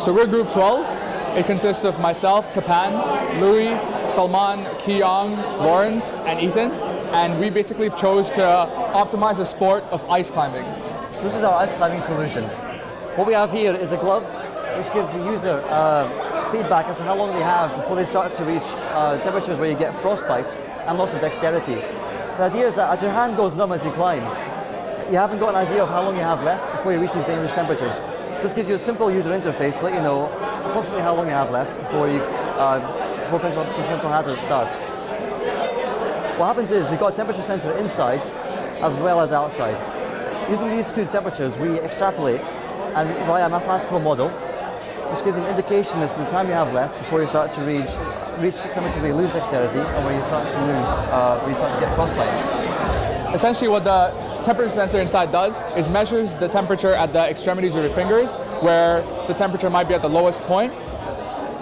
So we're Group 12. It consists of myself, Tapan, Louis, Salman, Kiyong, Lawrence, and Ethan. And we basically chose to optimize the sport of ice climbing. So this is our ice climbing solution. What we have here is a glove which gives the user feedback as to how long they have before they start to reach temperatures where you get frostbite and loss of dexterity. The idea is that as your hand goes numb as you climb, you haven't got an idea of how long you have left before you reach these dangerous temperatures. So this gives you a simple user interface to let you know approximately how long you have left before potential hazards start. What happens is we've got a temperature sensor inside as well as outside. Using these two temperatures, we extrapolate and via a mathematical model, which gives an indication as to the time you have left before you start to reach temperature where you lose dexterity and where you start to get frostbite. Essentially what the temperature sensor inside does is measures the temperature at the extremities of your fingers, where the temperature might be at the lowest point.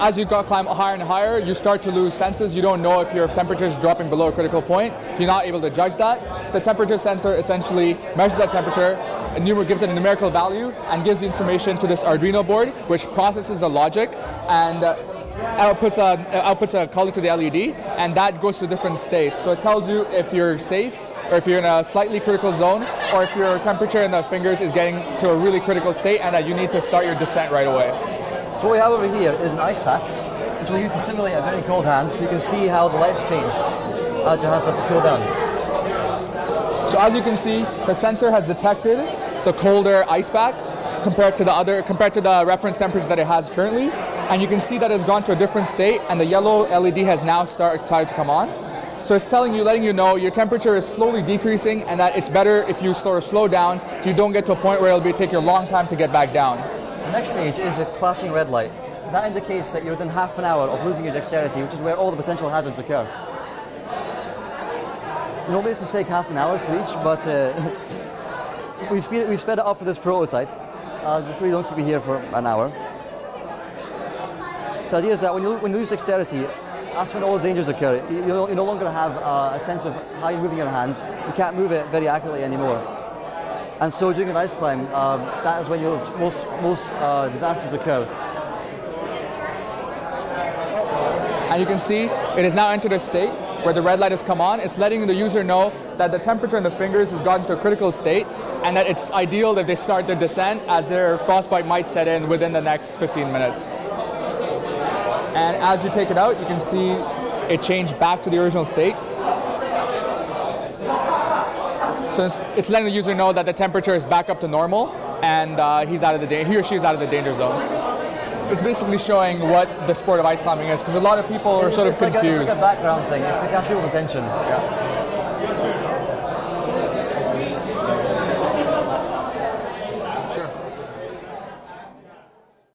As you climb higher and higher, you start to lose senses. You don't know if your temperature is dropping below a critical point. You're not able to judge that. The temperature sensor essentially measures that temperature, gives it a numerical value, and gives the information to this Arduino board, which processes the logic and outputs a color to the LED, and that goes to different states. So it tells you if you're safe, or if you're in a slightly critical zone, or if your temperature in the fingers is getting to a really critical state and that you need to start your descent right away. So what we have over here is an ice pack, which we'll use to simulate a very cold hand, so you can see how the lights change as your hand starts to cool down. So as you can see, the sensor has detected the colder ice pack compared to the reference temperature that it has currently, and you can see that it's gone to a different state, and the yellow LED has now started to come on. So it's letting you know your temperature is slowly decreasing, and that it's better if you sort of slow down. You don't get to a point where it'll take you a long time to get back down. The next stage is a flashing red light. That indicates that you're within half an hour of losing your dexterity, which is where all the potential hazards occur. Normally this would take half an hour to reach, but we've sped it up for this prototype, just so you don't keep you here for an hour. So the idea is that when you lose dexterity, that's when all the dangers occur. You no longer have a sense of how you're moving your hands. You can't move it very accurately anymore. And so during an ice climb, that is when most disasters occur. And you can see it has now entered a state where the red light has come on. It's letting the user know that the temperature in the fingers has gotten to a critical state, and that it's ideal that they start their descent, as their frostbite might set in within the next 15 minutes. And as you take it out, you can see it changed back to the original state. So it's letting the user know that the temperature is back up to normal, and he or she is out of the danger zone. It's basically showing what the sport of ice climbing is, because a lot of people are sort of confused. It's like a background thing. It's to catch people's attention. Yeah.